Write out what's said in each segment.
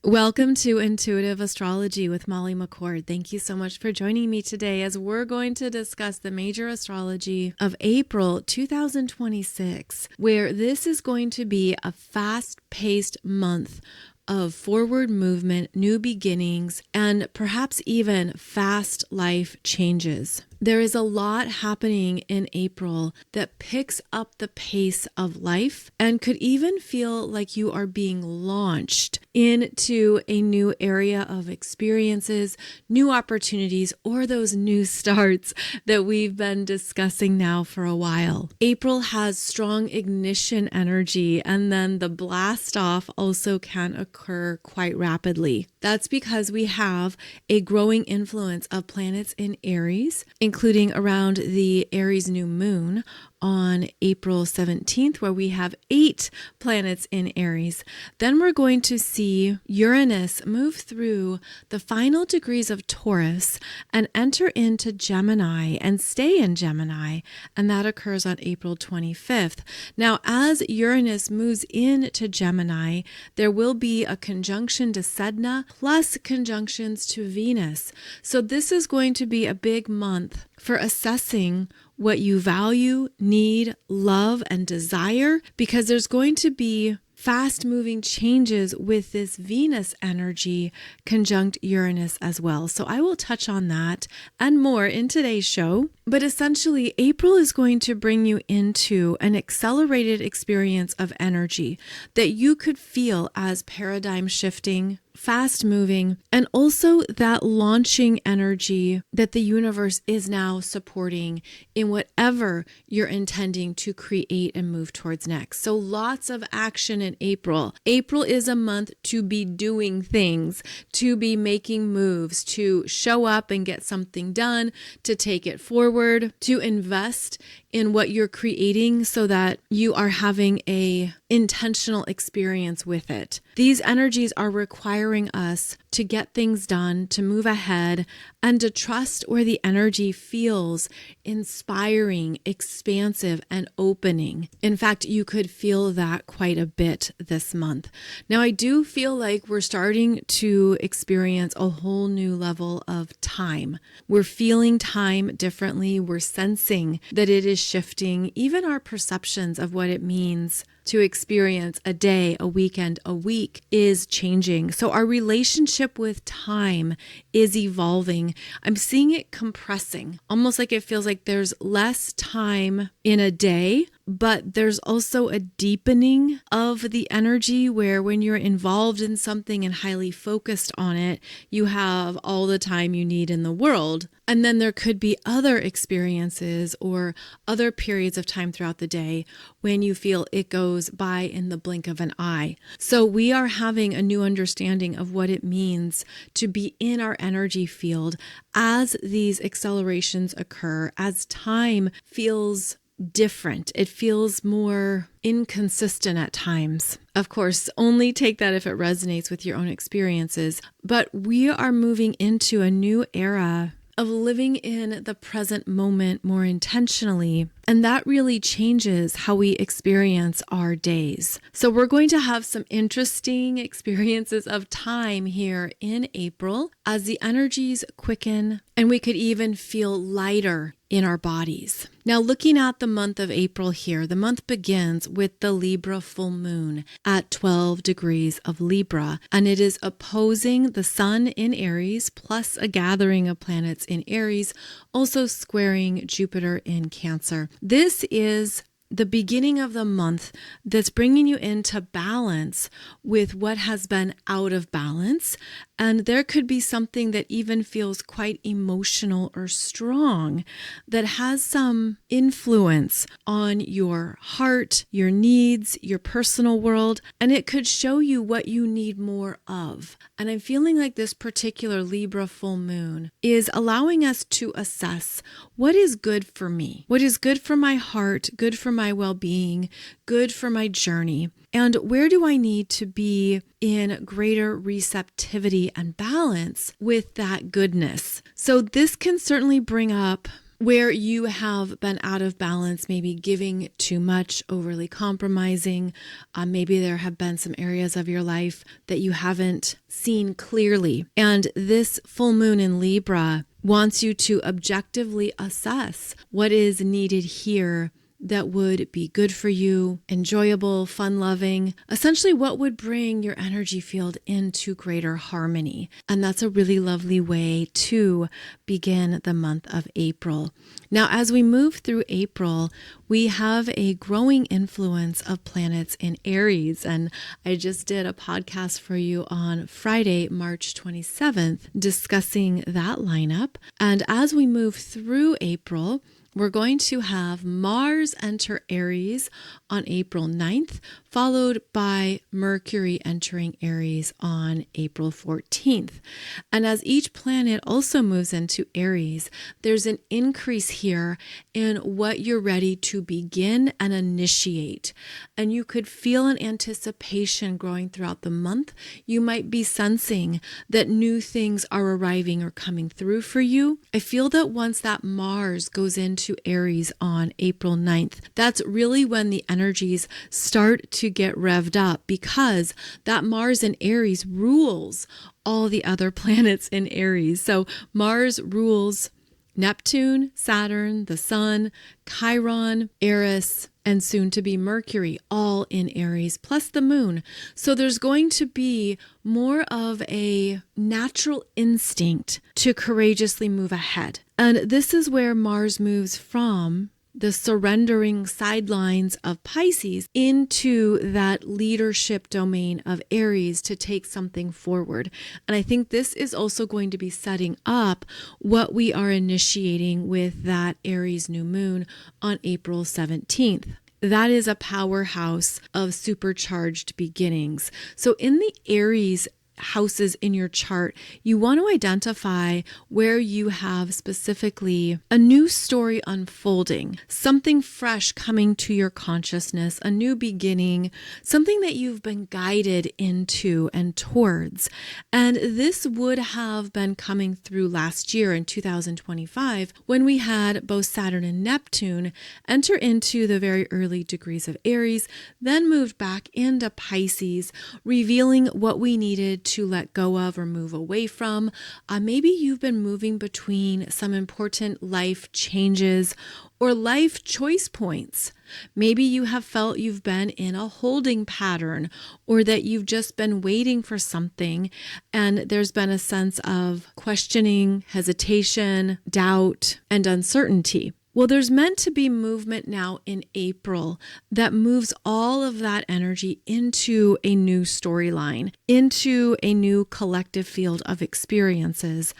Welcome to Intuitive Astrology with Molly McCord. Thank you so much for joining me today as we're going to discuss the major astrology of April 2026, where this is going to be a fast-paced month of forward movement, new beginnings, and perhaps even fast life changes. There is a lot happening in April that picks up the pace of life and could even feel like you are being launched into a new area of experiences, new opportunities, or those new starts that we've been discussing now for a while. April has strong ignition energy, and then the blast off also can occur quite rapidly. That's because we have a growing influence of planets in Aries, including around the Aries New Moon on April 17th, where we have 8 planets in Aries. Then we're going to see Uranus move through the final degrees of Taurus and enter into Gemini and stay in Gemini, and that occurs on April 25th. Now, as Uranus moves into Gemini, there will be a conjunction to Sedna plus conjunctions to Venus. So this is going to be a big month for assessing what you value, need, love, and desire, because there's going to be fast-moving changes with this Venus energy conjunct Uranus as well. So I will touch on that and more in today's show. But essentially, April is going to bring you into an accelerated experience of energy that you could feel as paradigm shifting, fast moving, and also that launching energy that the universe is now supporting in whatever you're intending to create and move towards next. So lots of action in April. April is a month to be doing things, to be making moves, to show up and get something done, to take it forward, to invest in what you're creating so that you are having a intentional experience with it. These energies are requiring us to get things done, to move ahead, and to trust where the energy feels inspiring, expansive, and opening. In fact, you could feel that quite a bit this month. Now, I do feel like we're starting to experience a whole new level of time. We're feeling time differently. We're sensing that it is shifting, even our perceptions of what it means to experience a day, a weekend, a week is changing. So our relationship with time is evolving. I'm seeing it compressing, almost like it feels like there's less time in a day, but there's also a deepening of the energy where when you're involved in something and highly focused on it, you have all the time you need in the world. And then there could be other experiences or other periods of time throughout the day when you feel it goes by in the blink of an eye. So we are having a new understanding of what it means to be in our energy field as these accelerations occur, as time feels different. It feels more inconsistent at times. Of course, only take that if it resonates with your own experiences. But we are moving into a new era of living in the present moment more intentionally. And that really changes how we experience our days. So we're going to have some interesting experiences of time here in April as the energies quicken, and we could even feel lighter in our bodies. Now, looking at the month of April here, the month begins with the Libra Full Moon at 12 degrees of Libra, and it is opposing the Sun in Aries, plus a gathering of planets in Aries, also squaring Jupiter in Cancer. This is the beginning of the month that's bringing you into balance with what has been out of balance. And there could be something that even feels quite emotional or strong that has some influence on your heart, your needs, your personal world, and it could show you what you need more of. And I'm feeling like this particular Libra full moon is allowing us to assess what is good for me, what is good for my heart, good for my well-being, good for my journey, and where do I need to be in greater receptivity and balance with that goodness. So this can certainly bring up where you have been out of balance, maybe giving too much, overly compromising. Maybe there have been some areas of your life that you haven't seen clearly. And this full moon in Libra wants you to objectively assess what is needed here that would be good for you, enjoyable, fun-loving, essentially what would bring your energy field into greater harmony. And that's a really lovely way to begin the month of April. Now, as we move through April, we have a growing influence of planets in Aries. And I just did a podcast for you on Friday, March 27th, discussing that lineup. And as we move through April, we're going to have Mars enter Aries on April 9th, followed by Mercury entering Aries on April 14th. And as each planet also moves into Aries, there's an increase here in what you're ready to begin and initiate. And you could feel an anticipation growing throughout the month. You might be sensing that new things are arriving or coming through for you. I feel that once that Mars goes into Aries on April 9th, that's really when the energies start to get revved up, because that Mars in Aries rules all the other planets in Aries. So Mars rules Neptune, Saturn, the Sun, Chiron, Eris, and soon to be Mercury, all in Aries, plus the moon. So there's going to be more of a natural instinct to courageously move ahead. And this is where Mars moves from the surrendering sidelines of Pisces into that leadership domain of Aries to take something forward. And I think this is also going to be setting up what we are initiating with that Aries New Moon on April 17th. That is a powerhouse of supercharged beginnings. So in the Aries houses in your chart, you want to identify where you have specifically a new story unfolding, something fresh coming to your consciousness, a new beginning, something that you've been guided into and towards. And this would have been coming through last year in 2025 when we had both Saturn and Neptune enter into the very early degrees of Aries, then moved back into Pisces, revealing what we needed to let go of or move away from. Maybe you've been moving between some important life changes or life choice points. Maybe you have felt you've been in a holding pattern, or that you've just been waiting for something and there's been a sense of questioning, hesitation, doubt, and uncertainty. Well, there's meant to be movement now in April that moves all of that energy into a new storyline, into a new collective field of experiences.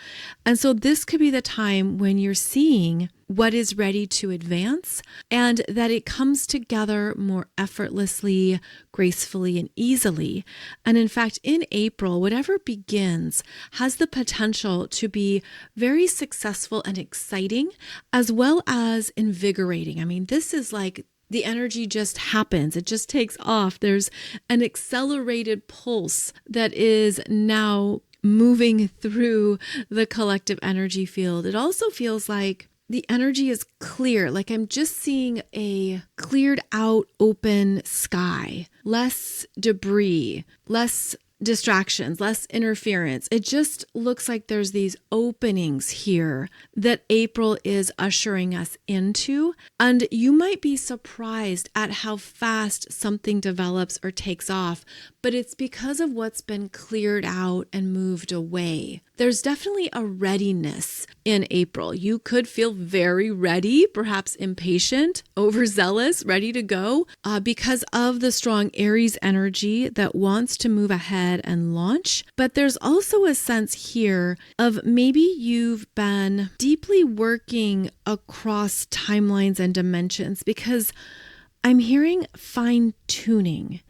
And so this could be the time when you're seeing what is ready to advance, and that it comes together more effortlessly, gracefully, and easily. And in fact, in April, whatever begins has the potential to be very successful and exciting, as well as invigorating. I mean, this is like the energy just happens. It just takes off. There's an accelerated pulse that is now moving through the collective energy field. It also feels like the energy is clear, like I'm just seeing a cleared out open sky, less debris, less distractions, less interference. It just looks like there's these openings here that April is ushering us into. And you might be surprised at how fast something develops or takes off, but it's because of what's been cleared out and moved away. There's definitely a readiness in April. You could feel very ready, perhaps impatient, overzealous, ready to go because of the strong Aries energy that wants to move ahead and launch. But there's also a sense here of maybe you've been deeply working across timelines and dimensions, because I'm hearing fine-tuning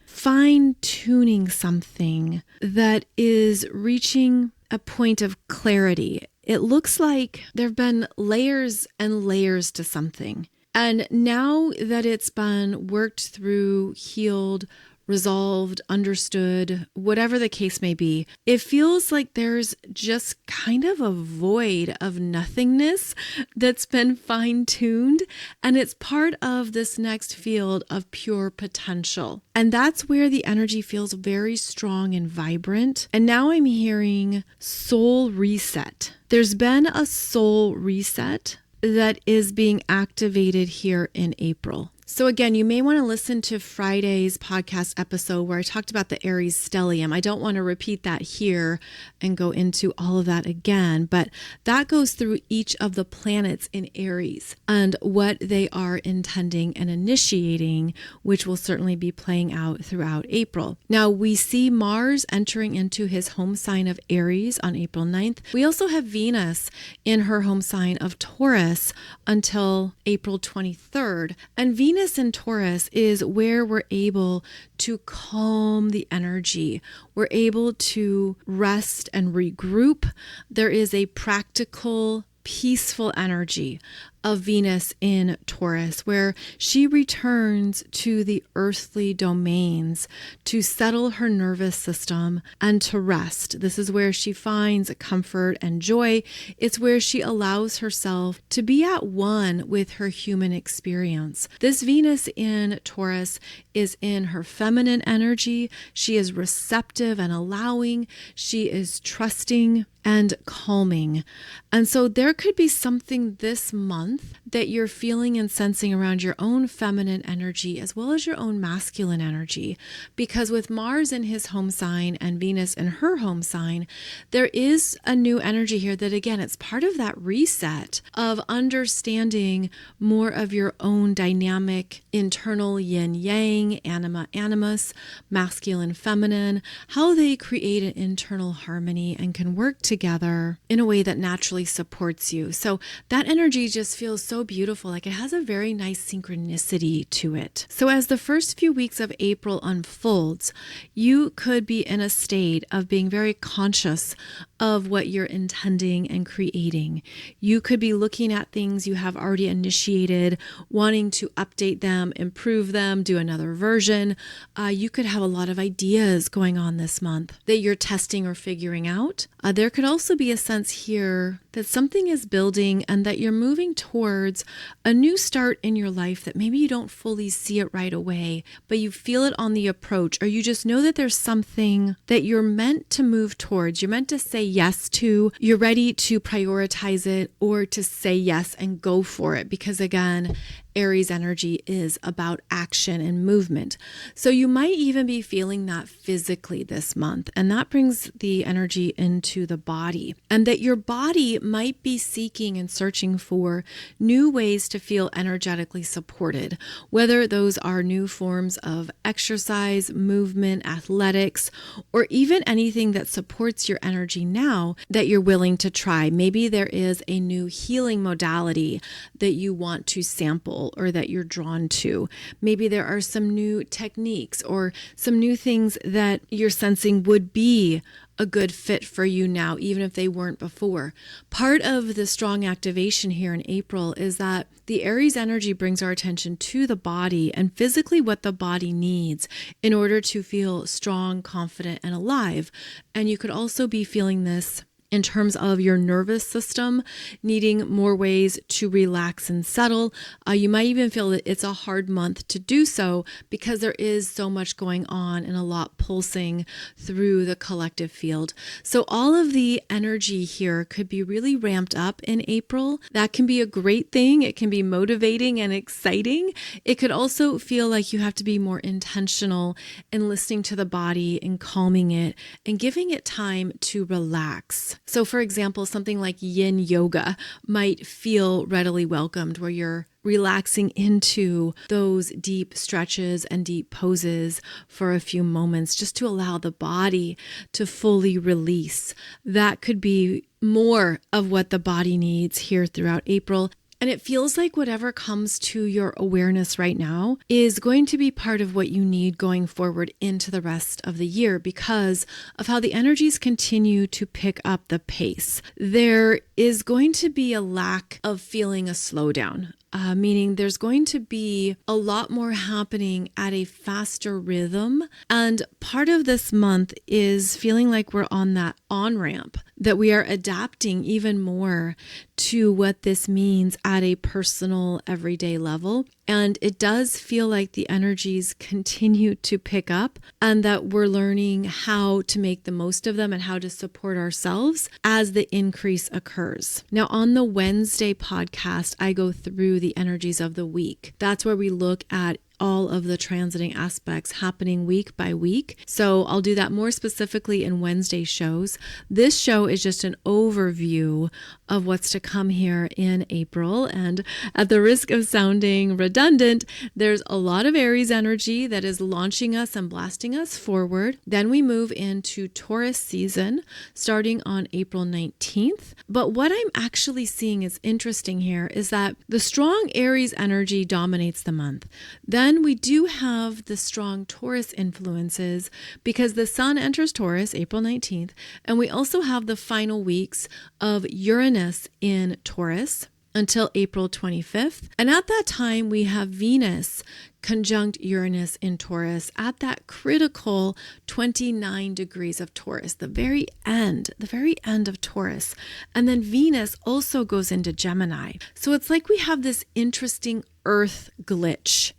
something that is reaching a point of clarity. It looks like there have been layers and layers to something. And now that it's been worked through, healed, resolved, understood, whatever the case may be. It feels like there's just kind of a void of nothingness that's been fine-tuned, and it's part of this next field of pure potential. And that's where the energy feels very strong and vibrant. And now I'm hearing soul reset. There's been a soul reset that is being activated here in April. So again, you may want to listen to Friday's podcast episode where I talked about the Aries Stellium. I don't want to repeat that here and go into all of that again, but that goes through each of the planets in Aries and what they are intending and initiating, which will certainly be playing out throughout April. Now, we see Mars entering into his home sign of Aries on April 9th. We also have Venus in her home sign of Taurus until April 23rd. And Venus in Taurus is where we're able to calm the energy. We're able to rest and regroup. There is a practical, peaceful energy of Venus in Taurus, where she returns to the earthly domains to settle her nervous system and to rest. This is where she finds comfort and joy. It's where she allows herself to be at one with her human experience. This Venus in Taurus is in her feminine energy. She is receptive and allowing. She is trusting and calming. And so there could be something this month that you're feeling and sensing around your own feminine energy as well as your own masculine energy. Because with Mars in his home sign and Venus in her home sign, there is a new energy here that, again, it's part of that reset of understanding more of your own dynamic internal yin-yang, anima-animus, masculine, feminine, how they create an internal harmony and can work together in a way that naturally supports you. So that energy just feels so beautiful, like it has a very nice synchronicity to it. So as the first few weeks of April unfolds, you could be in a state of being very conscious of what you're intending and creating. You could be looking at things you have already initiated, wanting to update them, improve them, do another version. You could have a lot of ideas going on this month that you're testing or figuring out. There could also be a sense here that something is building and that you're moving towards a new start in your life that maybe you don't fully see it right away, but you feel it on the approach, or you just know that there's something that you're meant to move towards. You're meant to say yes to, you're ready to prioritize it or to say yes and go for it. Because again, Aries energy is about action and movement. So you might even be feeling that physically this month, and that brings the energy into the body, and that your body might be seeking and searching for new ways to feel energetically supported, whether those are new forms of exercise, movement, athletics, or even anything that supports your energy now that you're willing to try. Maybe there is a new healing modality that you want to sample or that you're drawn to. Maybe there are some new techniques or some new things that you're sensing would be a good fit for you now, even if they weren't before. Part of the strong activation here in April is that the Aries energy brings our attention to the body and physically what the body needs in order to feel strong, confident, and alive. And you could also be feeling this in terms of your nervous system needing more ways to relax and settle. You might even feel that it's a hard month to do so because there is so much going on and a lot pulsing through the collective field. So all of the energy here could be really ramped up in April. That can be a great thing. It can be motivating and exciting. It could also feel like you have to be more intentional in listening to the body and calming it and giving it time to relax. So for example, something like yin yoga might feel readily welcomed, where you're relaxing into those deep stretches and deep poses for a few moments just to allow the body to fully release. That could be more of what the body needs here throughout April. And it feels like whatever comes to your awareness right now is going to be part of what you need going forward into the rest of the year because of how the energies continue to pick up the pace. There is going to be a lack of feeling a slowdown. meaning there's going to be a lot more happening at a faster rhythm. And part of this month is feeling like we're on that on-ramp, that we are adapting even more to what this means at a personal, everyday level. And it does feel like the energies continue to pick up and that we're learning how to make the most of them and how to support ourselves as the increase occurs. Now, on the Wednesday podcast, I go through the energies of the week. That's where we look at all of the transiting aspects happening week by week. So I'll do that more specifically in Wednesday shows. This show is just an overview of what's to come here in April. And at the risk of sounding redundant, there's a lot of Aries energy that is launching us and blasting us forward. Then we move into Taurus season starting on April 19th. But what I'm actually seeing is interesting here is that the strong Aries energy dominates the month. Then we do have the strong Taurus influences because the sun enters Taurus April 19th, and we also have the final weeks of Uranus in Taurus until April 25th. And at that time, we have Venus conjunct Uranus in Taurus at that critical 29 degrees of Taurus, the very end of Taurus. And then Venus also goes into Gemini. So it's like we have this interesting earth glitch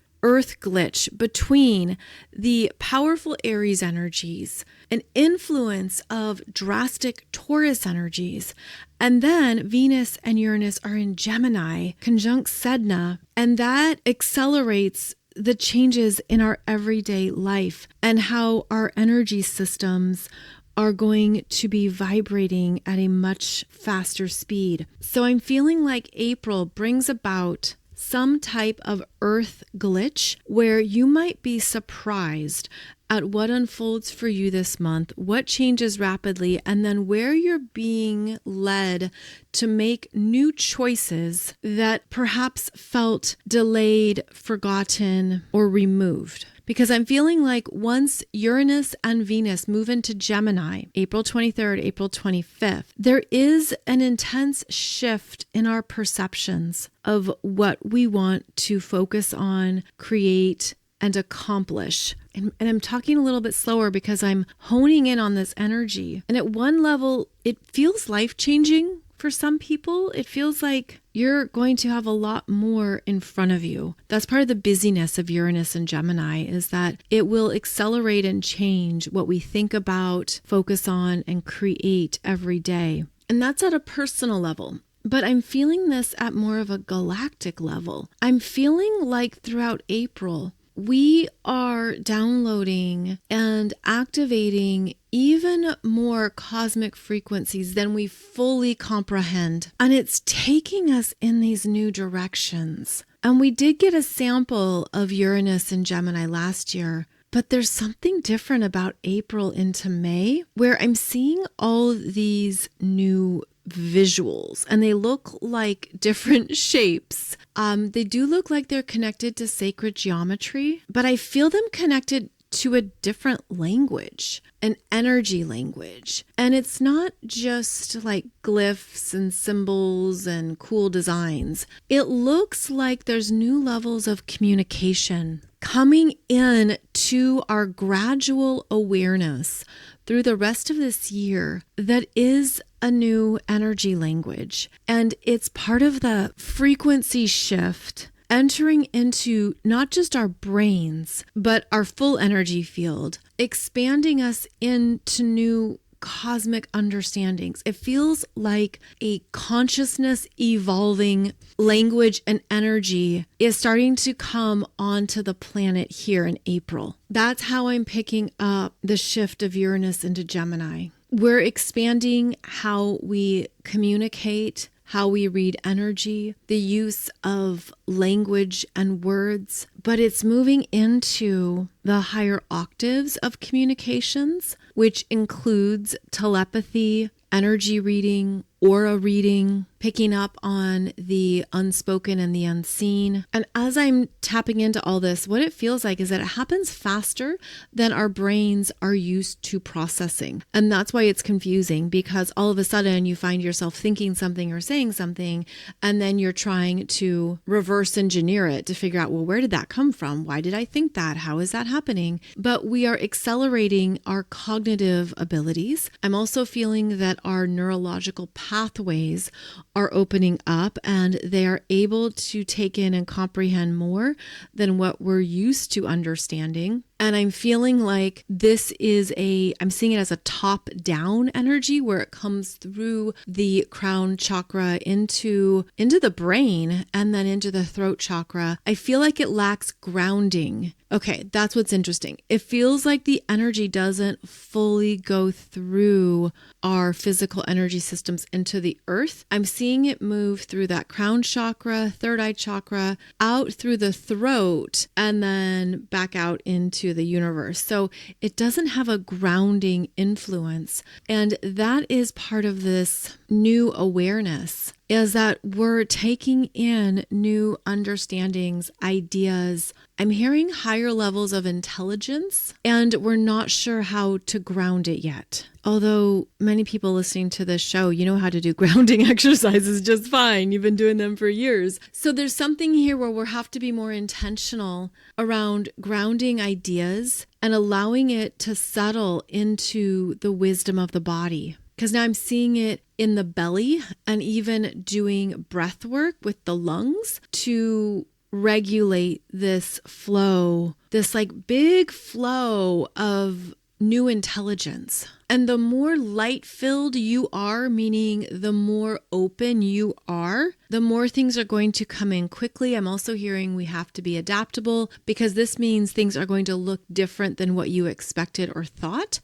between the powerful Aries energies, an influence of drastic Taurus energies, and then Venus and Uranus are in Gemini, conjunct Sedna, and that accelerates the changes in our everyday life and how our energy systems are going to be vibrating at a much faster speed. So I'm feeling like April brings about some type of earth glitch where you might be surprised at what unfolds for you this month, what changes rapidly, and then where you're being led to make new choices that perhaps felt delayed, forgotten, or removed. Because I'm feeling like once Uranus and Venus move into Gemini, April 23rd, April 25th, there is an intense shift in our perceptions of what we want to focus on, create, and accomplish. And I'm talking a little bit slower because I'm honing in on this energy. And at one level, it feels life-changing. For some people, it feels like you're going to have a lot more in front of you. That's part of the busyness of Uranus and Gemini, is that it will accelerate and change what we think about, focus on, and create every day. And that's at a personal level. But I'm feeling this at more of a galactic level. I'm feeling like throughout April, we are downloading and activating even more cosmic frequencies than we fully comprehend. And it's taking us in these new directions. And we did get a sample of Uranus and Gemini last year, but there's something different about April into May where I'm seeing all these new visuals and they look like different shapes. They do look like they're connected to sacred geometry, but I feel them connected to a different language, an energy language. And it's not just like glyphs and symbols and cool designs. It looks like there's new levels of communication coming in to our gradual awareness through the rest of this year that is a new energy language. And it's part of the frequency shift entering into not just our brains, but our full energy field, expanding us into new cosmic understandings. It feels like a consciousness evolving language and energy is starting to come onto the planet here in April. That's how I'm picking up the shift of Uranus into Gemini. We're expanding how we communicate, how we read energy, the use of language and words, but it's moving into the higher octaves of communications, which includes telepathy, energy reading, aura reading, picking up on the unspoken and the unseen. And as I'm tapping into all this, what it feels like is that it happens faster than our brains are used to processing. And that's why it's confusing, because all of a sudden you find yourself thinking something or saying something, and then you're trying to reverse engineer it to figure out, well, where did that come from? Why did I think that? How is that happening? But we are accelerating our cognitive abilities. I'm also feeling that our neurological pathways are opening up, and they are able to take in and comprehend more than what we're used to understanding. And I'm feeling like I'm seeing it as a top-down energy where it comes through the crown chakra into the brain and then into the throat chakra. I feel like it lacks grounding. Okay, that's what's interesting. It feels like the energy doesn't fully go through our physical energy systems into the earth. I'm seeing it move through that crown chakra, third eye chakra, out through the throat, and then back out into the universe. So it doesn't have a grounding influence. And that is part of this new awareness, is that we're taking in new understandings, ideas. I'm hearing higher levels of intelligence, and we're not sure how to ground it yet. Although many people listening to this show, you know how to do grounding exercises just fine. You've been doing them for years. So there's something here where we'll have to be more intentional around grounding ideas and allowing it to settle into the wisdom of the body. Because now I'm seeing it in the belly, and even doing breath work with the lungs to regulate this flow, this like big flow of new intelligence. And the more light-filled you are, meaning the more open you are, the more things are going to come in quickly. I'm also hearing we have to be adaptable, because this means things are going to look different than what you expected or thought.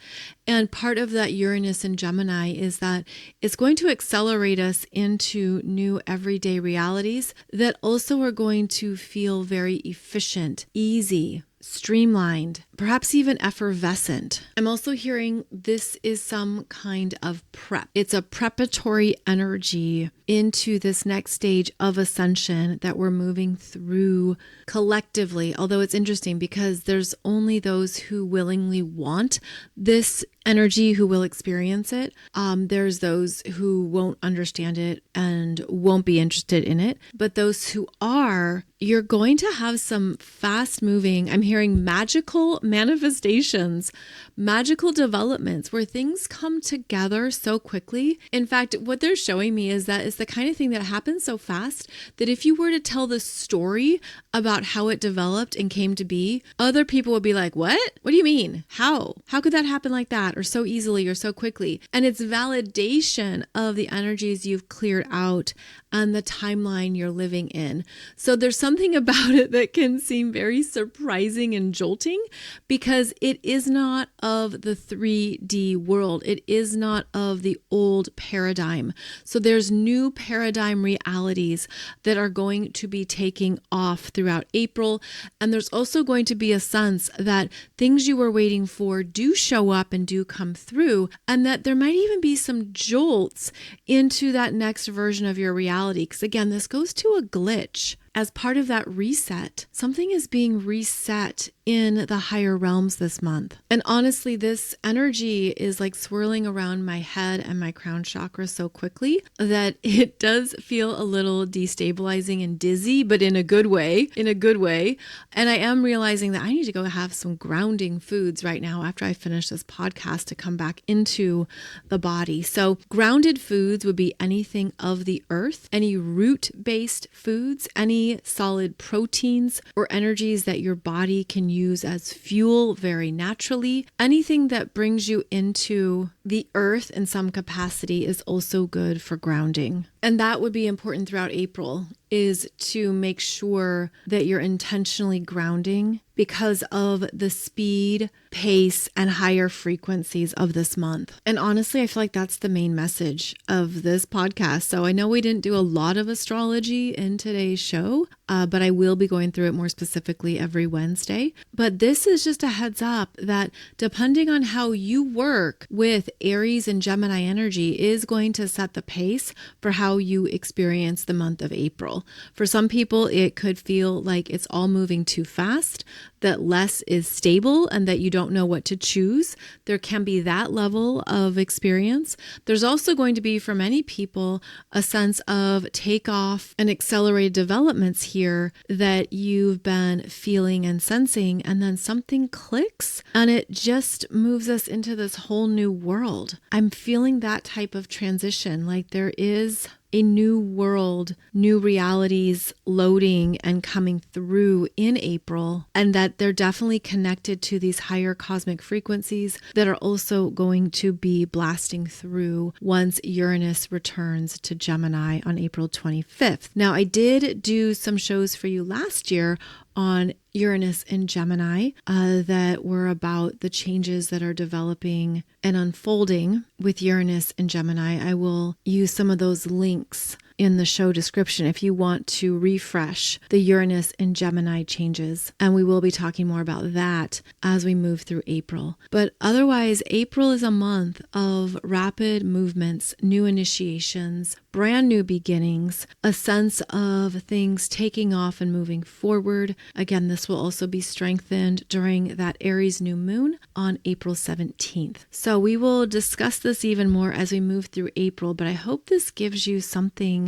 And part of that Uranus and Gemini is that it's going to accelerate us into new everyday realities that also are going to feel very efficient, easy, streamlined, perhaps even effervescent. I'm also hearing this is some kind of prep. It's a preparatory energy into this next stage of ascension that we're moving through collectively. Although it's interesting because there's only those who willingly want this energy who will experience it. There's those who won't understand it and won't be interested in it. But those who are, you're going to have some fast moving, I'm hearing magical manifestations, magical developments where things come together so quickly. In fact, what they're showing me is that it's the kind of thing that happens so fast that if you were to tell the story about how it developed and came to be, other people would be like, what? What do you mean? How could that happen like that, or so easily or so quickly? And it's validation of the energies you've cleared out and the timeline you're living in. So there's something about it that can seem very surprising and jolting, because it is not of the 3D world. It is not of the old paradigm. So there's new paradigm realities that are going to be taking off throughout April. And there's also going to be a sense that things you were waiting for do show up and do come through, and that there might even be some jolts into that next version of your reality. Because again, this goes to a glitch. As part of that reset, something is being reset in the higher realms this month. And honestly, this energy is like swirling around my head and my crown chakra so quickly that it does feel a little destabilizing and dizzy, but in a good way, And I am realizing that I need to go have some grounding foods right now after I finish this podcast to come back into the body. So grounded foods would be anything of the earth, any root-based foods, any solid proteins or energies that your body can use as fuel very naturally. Anything that brings you into the earth in some capacity is also good for grounding. And that would be important throughout April, is to make sure that you're intentionally grounding because of the speed, pace, and higher frequencies of this month. And honestly, I feel like that's the main message of this podcast. So I know we didn't do a lot of astrology in today's show, but I will be going through it more specifically every Wednesday. But this is just a heads up that depending on how you work with Aries and Gemini energy is going to set the pace for how you experience the month of April. For some people, it could feel like it's all moving too fast, that less is stable, and that you don't know what to choose. There can be that level of experience. There's also going to be, for many people, a sense of takeoff and accelerated developments here that you've been feeling and sensing, and then something clicks and it just moves us into this whole new world. I'm feeling that type of transition, like there is a new world, new realities loading and coming through in April, and that they're definitely connected to these higher cosmic frequencies that are also going to be blasting through once Uranus returns to Gemini on April 25th. Now, I did do some shows for you last year on Uranus and Gemini that were about the changes that are developing and unfolding with Uranus and Gemini. I will use some of those links in the show description if you want to refresh the Uranus and Gemini changes. And we will be talking more about that as we move through April. But otherwise, April is a month of rapid movements, new initiations, brand new beginnings, a sense of things taking off and moving forward. Again, this will also be strengthened during that Aries New Moon on April 17th. So we will discuss this even more as we move through April, but I hope this gives you something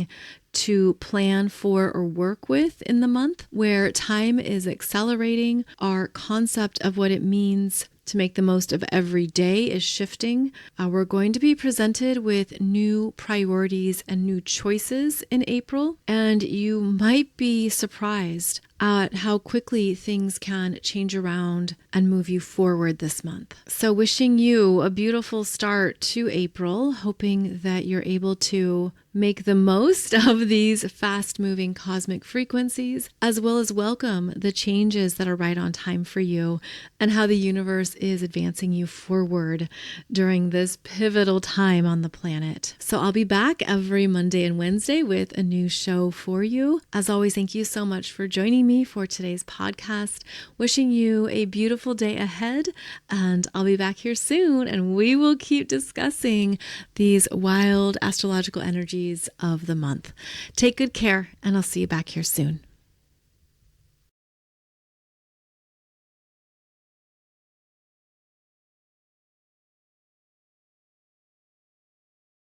to plan for or work with in the month, where time is accelerating. Our concept of what it means to make the most of every day is shifting. We're going to be presented with new priorities and new choices in April, and you might be surprised at how quickly things can change around and move you forward this month. So wishing you a beautiful start to April, hoping that you're able to make the most of these fast-moving cosmic frequencies, as well as welcome the changes that are right on time for you and how the universe is advancing you forward during this pivotal time on the planet. So I'll be back every Monday and Wednesday with a new show for you. As always, thank you so much for joining me for today's podcast. Wishing you a beautiful day ahead, and I'll be back here soon, and we will keep discussing these wild astrological energies of the month. Take good care, and I'll see you back here soon.